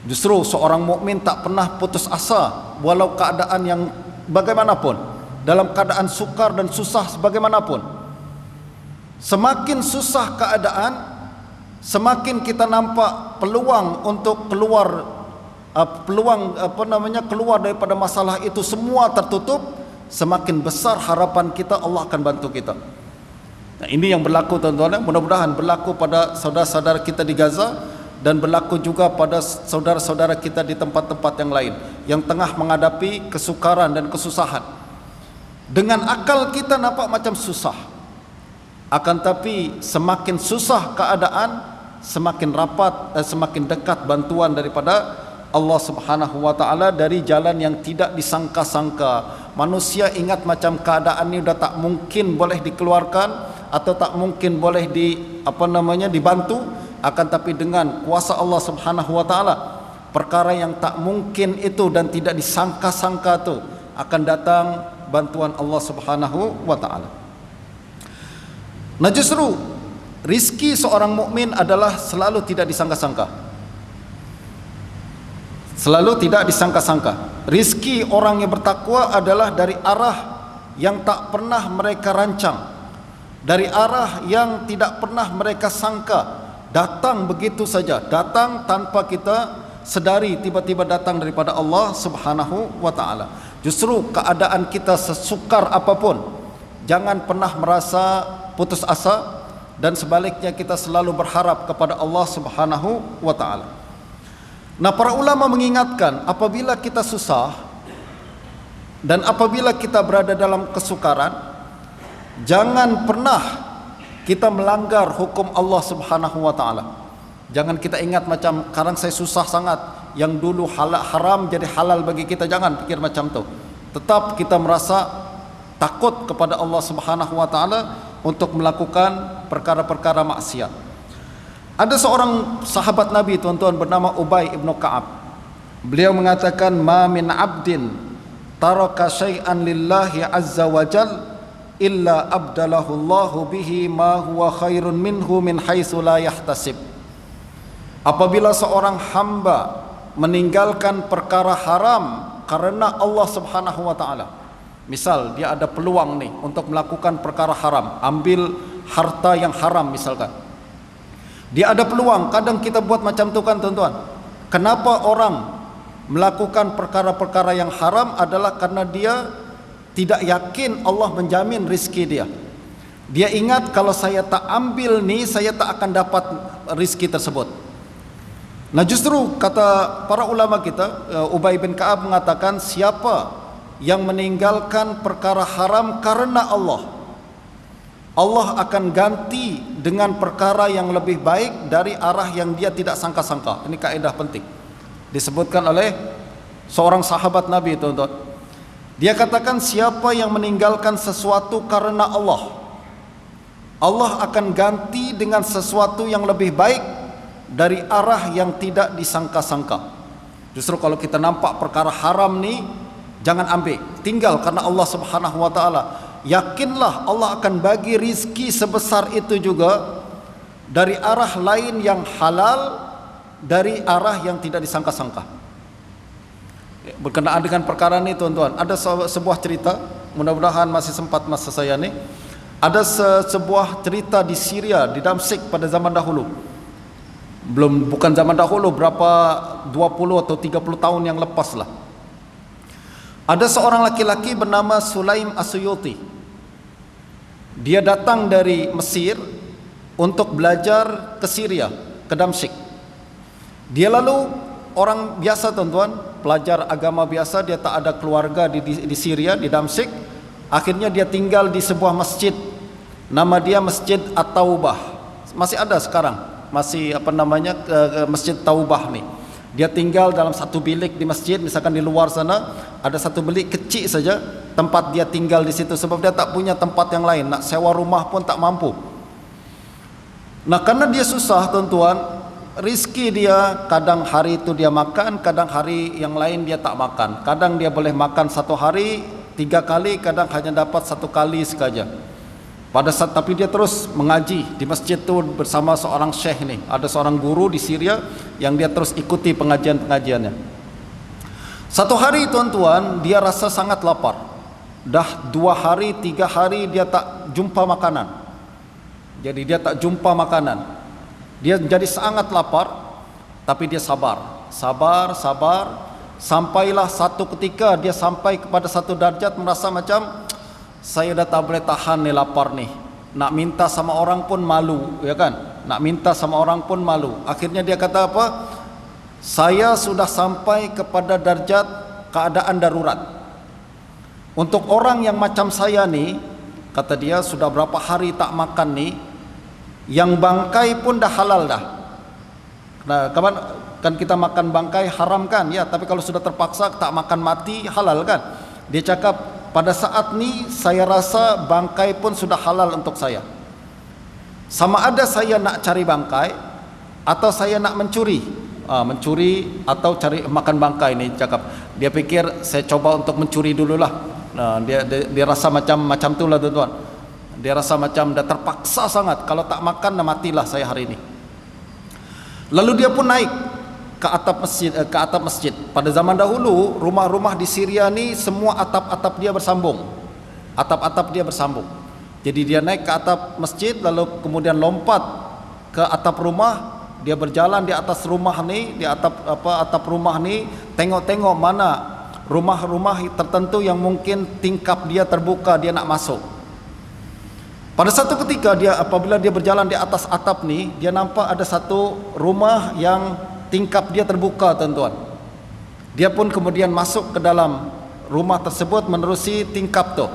Justru seorang mukmin tak pernah putus asa walau keadaan yang bagaimanapun, dalam keadaan sukar dan susah sebagaimanapun. Semakin susah keadaan, semakin kita nampak peluang untuk keluar keluar daripada masalah itu semua tertutup, semakin besar harapan kita Allah akan bantu kita. Nah, ini yang berlaku tuan-tuan, mudah-mudahan berlaku pada saudara-saudara kita di Gaza, dan berlaku juga pada saudara-saudara kita di tempat-tempat yang lain yang tengah menghadapi kesukaran dan kesusahan. Dengan akal kita nampak macam susah, akan tapi semakin susah keadaan, semakin rapat, semakin dekat bantuan daripada Allah Subhanahu wa taala dari jalan yang tidak disangka-sangka. Manusia ingat macam keadaan ini sudah tak mungkin boleh dikeluarkan atau tak mungkin boleh dibantu, akan tapi dengan kuasa Allah Subhanahu wa taala, perkara yang tak mungkin itu dan tidak disangka-sangka itu akan datang bantuan Allah Subhanahu wa taala. Nah, justru rizki seorang mukmin adalah selalu tidak disangka-sangka. Selalu tidak disangka-sangka. Rizki orang yang bertakwa adalah dari arah yang tak pernah mereka rancang, dari arah yang tidak pernah mereka sangka. Datang begitu saja, datang tanpa kita sedari, tiba-tiba datang daripada Allah Subhanahu wa taala. Justru keadaan kita sesukar apapun, jangan pernah merasa putus asa, dan sebaliknya kita selalu berharap kepada Allah Subhanahu wa taala. Nah, para ulama mengingatkan, apabila kita susah dan apabila kita berada dalam kesukaran, jangan pernah kita melanggar hukum Allah Subhanahu wa taala. Jangan kita ingat macam sekarang saya susah sangat, yang dulu haram jadi halal bagi kita. Jangan pikir macam tu. Tetap kita merasa takut kepada Allah Subhanahu wa taala untuk melakukan perkara-perkara maksiat. Ada seorang sahabat Nabi tuan-tuan bernama Ubay ibn Ka'ab. Beliau mengatakan, ma min abdin taraka syai'an lillahi azza wa jal illa abdalahu Allahu bihi ma huwa khairun minhu min haitsu la yahtasib. Apabila seorang hamba meninggalkan perkara haram karena Allah Subhanahu wa taala, misal dia ada peluang nih untuk melakukan perkara haram, ambil harta yang haram misalkan, dia ada peluang. Kadang kita buat macam tu kan tuan-tuan. Kenapa orang melakukan perkara-perkara yang haram adalah karena dia tidak yakin Allah menjamin rizki dia. Dia ingat kalau saya tak ambil ni, saya tak akan dapat rizki tersebut. Nah, justru kata para ulama kita, Ubay bin Ka'ab mengatakan, siapa yang meninggalkan perkara haram karena Allah, Allah akan ganti dengan perkara yang lebih baik dari arah yang dia tidak sangka-sangka. Ini kaedah penting, disebutkan oleh seorang sahabat Nabi, tuan-tuan. Dia katakan, siapa yang meninggalkan sesuatu karena Allah, Allah akan ganti dengan sesuatu yang lebih baik dari arah yang tidak disangka-sangka. Justru kalau kita nampak perkara haram ni, jangan ambil, tinggal karena Allah Subhanahu wa taala. Yakinlah Allah akan bagi rizki sebesar itu juga dari arah lain yang halal, dari arah yang tidak disangka-sangka. Berkenaan dengan perkara ini tuan-tuan, ada sebuah cerita mudah-mudahan masih sempat masa saya ni. Ada sebuah cerita di Syria, di Damsyik pada zaman dahulu. Bukan zaman dahulu, berapa 20 atau 30 tahun yang lepas lah. Ada seorang laki-laki bernama Sulaim As-Suyuti. Dia datang dari Mesir untuk belajar ke Syria, ke Damsyik. Dia lalu orang biasa tuan-tuan, pelajar agama biasa, dia tak ada keluarga di Syria, di Damsyik. Akhirnya dia tinggal di sebuah masjid, nama dia Masjid At-Taubah. Masih ada sekarang, masih Masjid Taubah ni. Dia tinggal dalam satu bilik di masjid, misalkan di luar sana ada satu bilik kecil saja tempat dia tinggal di situ, sebab dia tak punya tempat yang lain, nak sewa rumah pun tak mampu. Nah, karena dia susah tuan-tuan, rizki dia kadang hari itu dia makan, kadang hari yang lain dia tak makan. Kadang dia boleh makan satu hari 3 kali, kadang hanya dapat 1 kali sahaja. Tapi dia terus mengaji di masjid tu bersama seorang syekh ni. Ada seorang guru di Syria yang dia terus ikuti pengajian-pengajiannya. Satu hari tuan-tuan, dia rasa sangat lapar. Dah 2 hari, 3 hari dia tak jumpa makanan. Jadi dia tak jumpa makanan. Dia jadi sangat lapar, tapi dia sabar. Sampailah satu ketika dia sampai kepada satu darjat merasa macam, saya dah tak boleh tahan ni lapar ni. Nak minta sama orang pun malu, ya kan? Nak minta sama orang pun malu. Akhirnya dia kata apa? Saya sudah sampai kepada darjat keadaan darurat. Untuk orang yang macam saya ni, kata dia, sudah berapa hari tak makan ni, yang bangkai pun dah halal dah. Nah, kawan, kan kita makan bangkai haram kan? Ya, tapi kalau sudah terpaksa tak makan mati halal kan? Dia cakap, pada saat ni saya rasa bangkai pun sudah halal untuk saya. Sama ada saya nak cari bangkai atau saya nak mencuri. Mencuri atau cari makan bangkai ni cakap. Dia fikir saya coba untuk mencuri dululah. Nah, dia rasa macam tu lah tuan-tuan. Dia rasa macam dah terpaksa sangat, kalau tak makan dah matilah saya hari ini. Lalu dia pun naik ke atap masjid. Pada zaman dahulu rumah-rumah di Syria ni semua atap-atap dia bersambung. Atap-atap dia bersambung. Jadi dia naik ke atap masjid, lalu kemudian lompat ke atap rumah. Dia berjalan di atas rumah ni, di atap rumah ni, tengok-tengok mana rumah-rumah tertentu yang mungkin tingkap dia terbuka, dia nak masuk. Pada satu ketika apabila dia berjalan di atas atap ni, dia nampak ada satu rumah yang tingkap dia terbuka tuan-tuan. Dia pun kemudian masuk ke dalam rumah tersebut menerusi tingkap tu.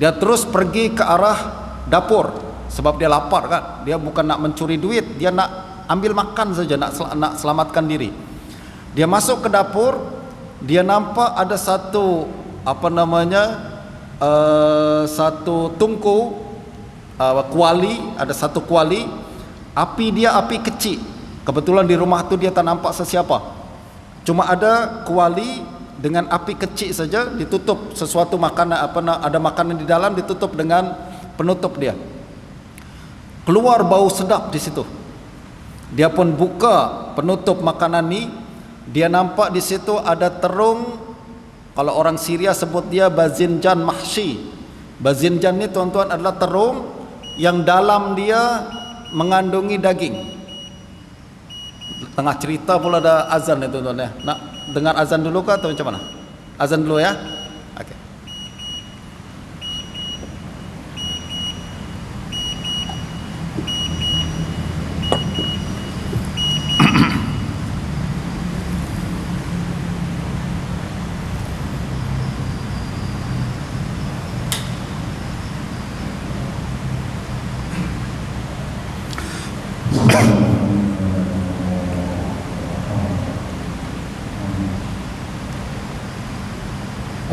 Dia terus pergi ke arah dapur sebab dia lapar kan. Dia bukan nak mencuri duit, dia nak ambil makan saja, nak selamatkan diri. Dia masuk ke dapur, dia nampak ada satu satu tungku kuali, ada satu kuali. Api dia api kecil. Kebetulan di rumah tu dia tak nampak sesiapa. Cuma ada kuali dengan api kecil saja, ditutup sesuatu makanan, ada makanan di dalam, ditutup dengan penutup dia. Keluar bau sedap di situ. Dia pun buka penutup makanan ni, dia nampak di situ ada terung, kalau orang Syria sebut dia bazinjan mahshi. Bazinjan ni tuan-tuan adalah terung yang dalam dia mengandungi daging. Tengah cerita pula ada azan ni tuan-tuan ya. Nak dengar azan dulu kah atau macam mana? Azan dulu ya. Okey.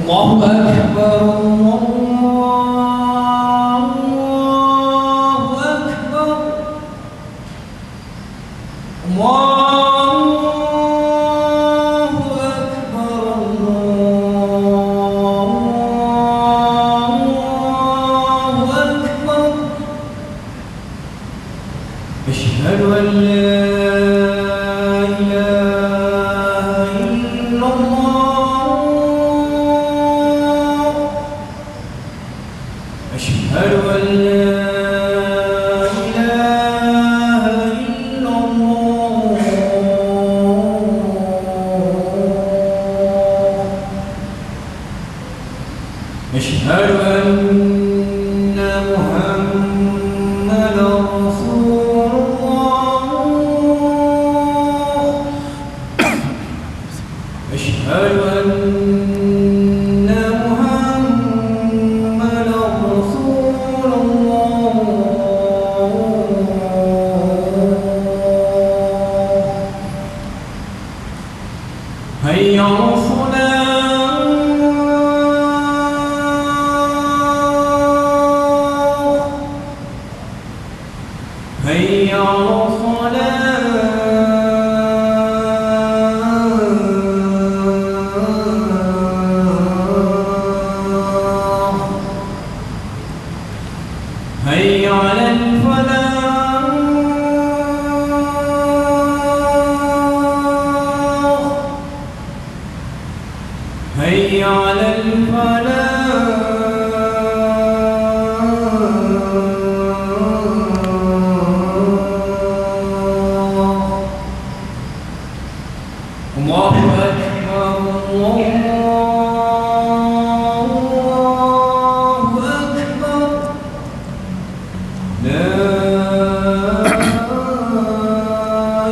Allahu Akbar, Allahu Akbar, Allahu Akbar, Allahu Akbar. Asyhadu an la ilaha illallah. أشهد أن لا إله إلا الله أشهد أن محمدا رسول الله أشهد أن محمدا رسول الله هيا على الصلاة هيا على الصلاة هيا على الفلاح هيا على الفلاح الله أكبر الله أكبر لا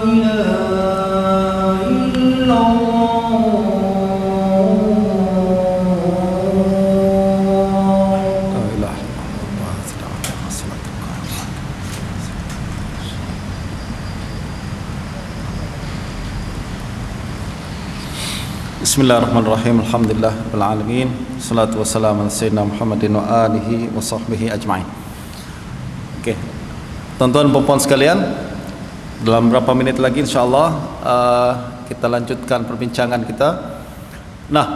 إله إلا الله La ilaha illallah, sedang salatul qiyamah. Bismillahirrahmanirrahim. Alhamdulillah rabbil alamin. Salatu wassalamu ala sayyidina Muhammadin wa alihi wa sahbihi ajma'in. Okey. Tuan-tuan dan puan sekalian, dalam beberapa menit lagi insyaallah kita lanjutkan perbincangan kita. Nah,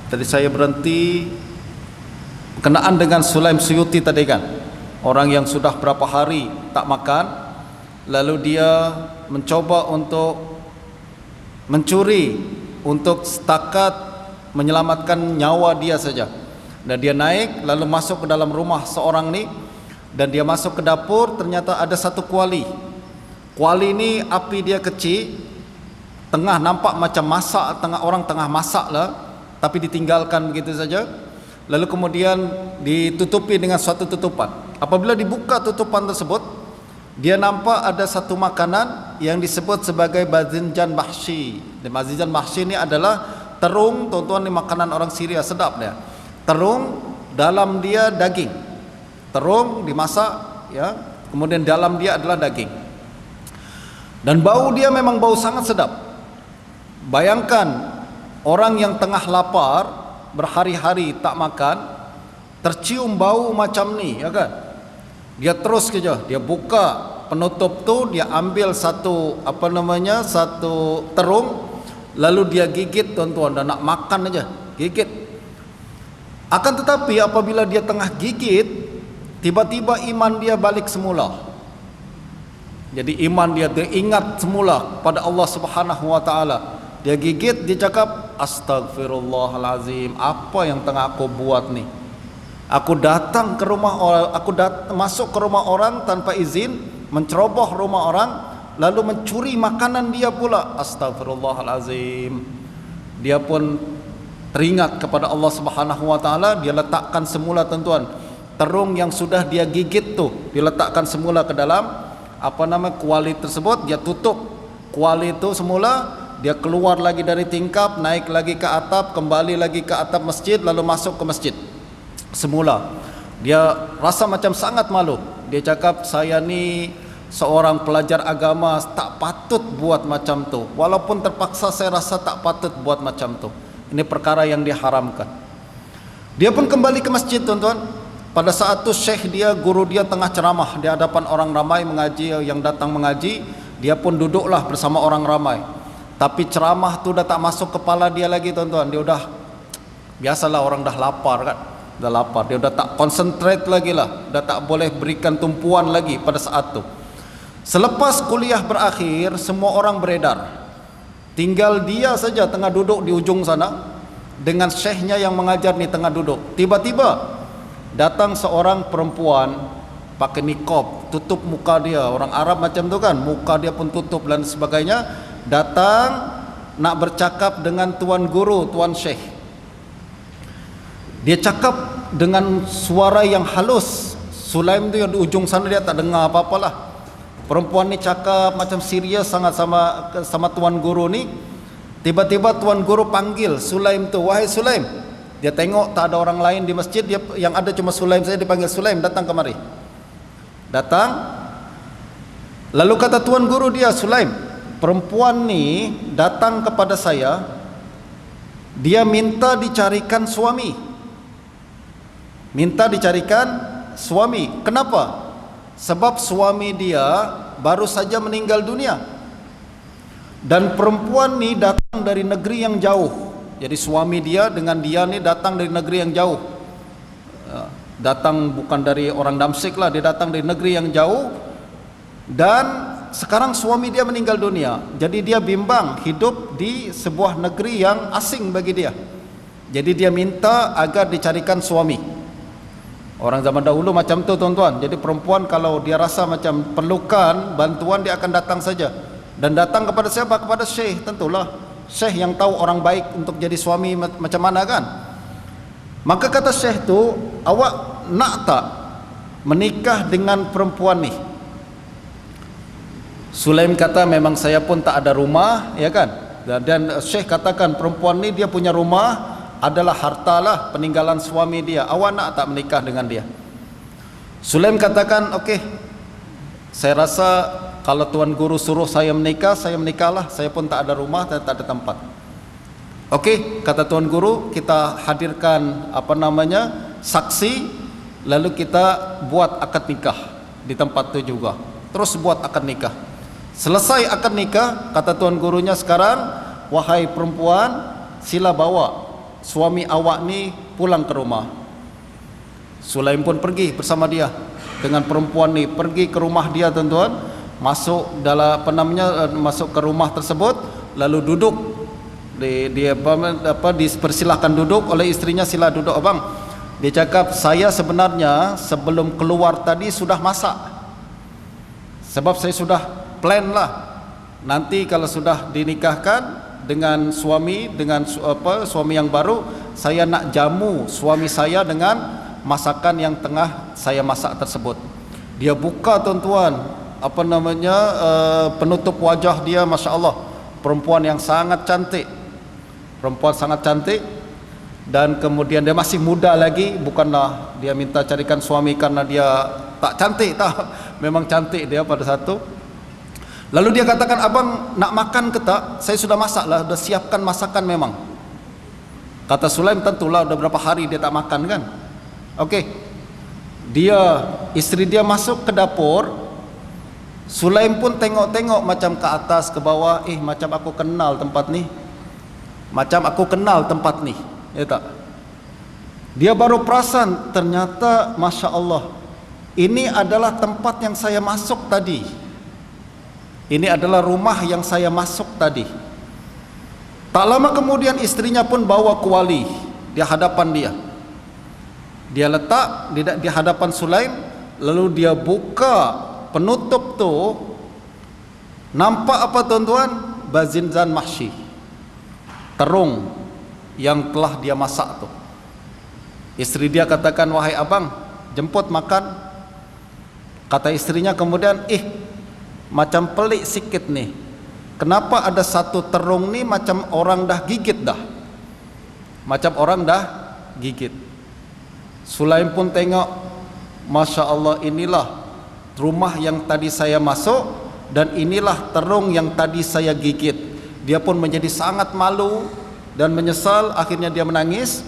tadi saya berhenti berkenaan dengan Sulaim Suyuti tadi kan. Orang yang sudah berapa hari tak makan, lalu dia mencoba untuk mencuri untuk setakat menyelamatkan nyawa dia saja. Dan dia naik lalu masuk ke dalam rumah seorang ni, dan dia masuk ke dapur, ternyata ada satu kuali. Kuali ni api dia kecil, tengah nampak macam masak, orang tengah masak lah, tapi ditinggalkan begitu saja. Lalu kemudian ditutupi dengan suatu tutupan. Apabila dibuka tutupan tersebut, dia nampak ada satu makanan yang disebut sebagai bazinjan mahshi. Dan bazinjan mahshi ni adalah terung, tuan-tuan, ni makanan orang Syria, sedap dia. Terung, dalam dia daging. Terung dimasak, ya. Kemudian dalam dia adalah daging. Dan bau dia memang bau sangat sedap. Bayangkan orang yang tengah lapar, berhari-hari tak makan, tercium bau macam ni, ya kan? Dia terus saja, dia buka penutup tu, dia ambil satu satu terung, lalu dia gigit, tuan-tuan, dan nak makan aja, gigit. Akan tetapi apabila dia tengah gigit, tiba-tiba iman dia balik semula. Jadi iman dia ingat semula pada Allah Subhanahu wa taala. Dia gigit, dia cakap, astagfirullahalazim, apa yang tengah aku buat ni? Aku datang ke rumah orang, masuk ke rumah orang tanpa izin, menceroboh rumah orang, lalu mencuri makanan dia pula. Astagfirullahalazim. Dia pun teringat kepada Allah Subhanahu wa taala, dia letakkan semula, tuan-tuan, terung yang sudah dia gigit tu, diletakkan semula ke dalam kuali tersebut, dia tutup kuali itu semula. Dia keluar lagi dari tingkap, naik lagi ke atap, kembali lagi ke atap masjid, lalu masuk ke masjid semula. Dia rasa macam sangat malu. Dia cakap, saya ni seorang pelajar agama, tak patut buat macam tu. Walaupun terpaksa, saya rasa tak patut buat macam tu. Ini perkara yang diharamkan. Dia pun kembali ke masjid, tuan-tuan. Pada saat tu syekh dia, guru dia tengah ceramah di hadapan orang ramai mengaji, yang datang mengaji. Dia pun duduklah bersama orang ramai. Tapi ceramah tu dah tak masuk kepala dia lagi, tuan-tuan. Dia udah, biasalah orang dah lapar kan, dah lapar, dia dah tak concentrate lagi lah, dah tak boleh berikan tumpuan lagi pada saat tu. Selepas kuliah berakhir, semua orang beredar, tinggal dia saja tengah duduk di ujung sana, dengan syekhnya yang mengajar ni tengah duduk. Tiba-tiba datang seorang perempuan pakai niqab, tutup muka dia. Orang Arab macam tu kan, muka dia pun tutup dan sebagainya. Datang nak bercakap dengan tuan guru, tuan syekh. Dia cakap dengan suara yang halus. Sulaim tu yang di ujung sana dia tak dengar apa-apalah. Perempuan ni cakap macam serius sangat sama tuan guru ni. Tiba-tiba tuan guru panggil Sulaim tu, "Wahai Sulaim." Dia tengok tak ada orang lain di masjid, dia yang ada cuma Sulaim saja. Dipanggil, "Sulaim, datang kemari." Datang. Lalu kata tuan guru dia, "Sulaim, perempuan ni datang kepada saya. Dia minta dicarikan suami. Minta dicarikan suami. Kenapa? Sebab suami dia baru saja meninggal dunia. Dan perempuan ni datang dari negeri yang jauh." Jadi suami dia dengan dia ni datang dari negeri yang jauh. Datang bukan dari orang Damsyik lah, dia datang dari negeri yang jauh. Dan sekarang suami dia meninggal dunia. Jadi dia bimbang hidup di sebuah negeri yang asing bagi dia. Jadi dia minta agar dicarikan suami. Orang zaman dahulu macam tu tuan-tuan. Jadi perempuan kalau dia rasa macam perlukan bantuan, dia akan datang saja. Dan datang kepada siapa? Kepada syekh, tentulah. Syekh yang tahu orang baik untuk jadi suami macam mana kan. Maka kata syekh tu, "Awak nak tak menikah dengan perempuan ni?" Sulaim kata, "Memang saya pun tak ada rumah," ya kan. Dan syekh katakan perempuan ni dia punya rumah adalah hartalah peninggalan suami dia. "Awak nak tak menikah dengan dia?" Sulaim katakan, "Okey, saya rasa kalau tuan guru suruh saya menikahlah. Saya pun tak ada rumah dan tak ada tempat." "Okey," kata tuan guru, "kita hadirkan saksi, lalu kita buat akad nikah di tempat tu juga." Terus buat akad nikah. Selesai akad nikah, kata tuan gurunya, "Sekarang wahai perempuan, sila bawa suami awak ni pulang ke rumah." Sulaim pun pergi bersama dia dengan perempuan ni, pergi ke rumah dia tuan-tuan, masuk masuk ke rumah tersebut, lalu duduk. Dia dipersilahkan duduk oleh istrinya, "Sila duduk abang." Dia cakap, "Saya sebenarnya sebelum keluar tadi sudah masak. Sebab saya sudah plan lah, nanti kalau sudah dinikahkan dengan suami yang baru, saya nak jamu suami saya dengan masakan yang tengah saya masak tersebut." Dia buka tuan-tuan penutup wajah dia, Masya Allah, perempuan yang sangat cantik. Perempuan sangat cantik. Dan kemudian dia masih muda lagi. Bukanlah dia minta carikan suami karena dia tak cantik, tak, memang cantik dia pada satu. Lalu dia katakan, "Abang nak makan ke tak? Saya sudah masak lah, sudah siapkan masakan memang." Kata Sulaim, "Tentulah, sudah berapa hari dia tak makan kan." Okey. Isteri dia masuk ke dapur. Sulaim pun tengok-tengok macam ke atas ke bawah, macam aku kenal tempat ni. Macam aku kenal tempat ni. Ya tak? Dia baru perasan, ternyata Masya Allah, ini adalah tempat yang saya masuk tadi. Ini adalah rumah yang saya masuk tadi. Tak lama kemudian istrinya pun bawa kuali di hadapan dia. Dia letak di hadapan Sulaim, lalu dia buka penutup tu. Nampak apa tuan-tuan? Bazinzan mahshi, terung yang telah dia masak tu. Isteri dia katakan, "Wahai abang, jemput makan." Kata istrinya kemudian, macam pelik sikit nih. Kenapa ada satu terung ni macam orang dah gigit dah. Macam orang dah gigit. Sulaim pun tengok, Masya Allah, inilah rumah yang tadi saya masuk dan inilah terung yang tadi saya gigit. Dia pun menjadi sangat malu dan menyesal. Akhirnya dia menangis.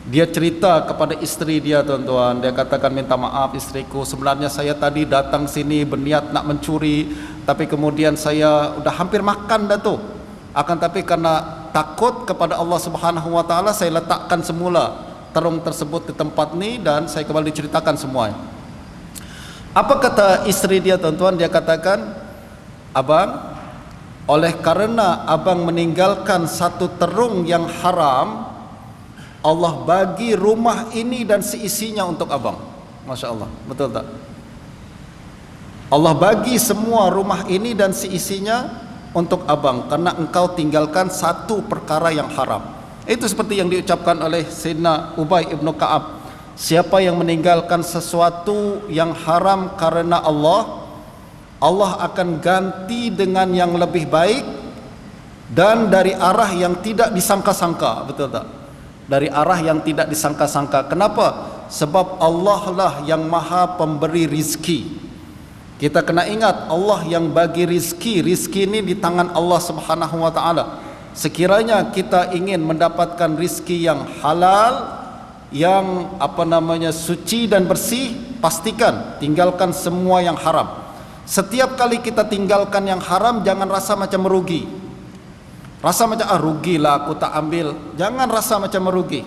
Dia cerita kepada istri dia tuan-tuan. Dia katakan, "Minta maaf istriku, sebenarnya saya tadi datang sini berniat nak mencuri, tapi kemudian saya udah hampir makan dah tu. Akan tapi karena takut kepada Allah Subhanahu wa taala, saya letakkan semula terung tersebut di tempat ni dan saya kembali ceritakan semuanya." Apa kata istri dia tuan-tuan? Dia katakan, "Abang, oleh karena abang meninggalkan satu terung yang haram, Allah bagi rumah ini dan seisinya untuk abang. Masya Allah, betul tak? Allah bagi semua rumah ini dan seisinya untuk abang, karena engkau tinggalkan satu perkara yang haram. Itu seperti yang diucapkan oleh Sayyidina Ubay ibn Ka'ab. Siapa yang meninggalkan sesuatu yang haram karena Allah, Allah akan ganti dengan yang lebih baik dan dari arah yang tidak disangka-sangka. Betul tak? Dari arah yang tidak disangka-sangka. Kenapa? Sebab Allah lah yang maha pemberi rizki. Kita kena ingat, Allah yang bagi rizki. Rizki ini di tangan Allah Subhanahu wa ta'ala. Sekiranya kita ingin mendapatkan rizki yang halal, yang suci dan bersih, pastikan tinggalkan semua yang haram. Setiap kali kita tinggalkan yang haram, jangan rasa macam merugi. Rasa macam rugilah aku tak ambil. Jangan rasa macam merugi.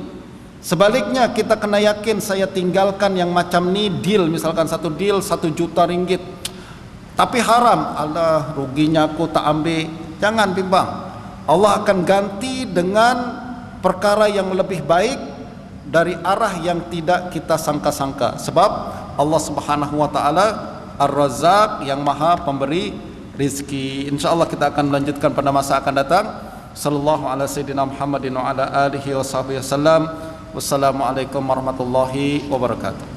Sebaliknya kita kena yakin, saya tinggalkan yang macam ni, deal misalkan satu deal 1 juta ringgit, tapi haram, Allah ruginya aku tak ambil. Jangan bimbang, Allah akan ganti dengan perkara yang lebih baik dari arah yang tidak kita sangka-sangka. Sebab Allah Subhanahu wa ta'ala Ar-Razzaq, yang maha pemberi rizki. InsyaAllah kita akan melanjutkan pada masa akan datang. Sallallahu ala sayyidina Muhammadin wa ala alihi wa sahbihi wasallam. Wassalamualaikum warahmatullahi wabarakatuh.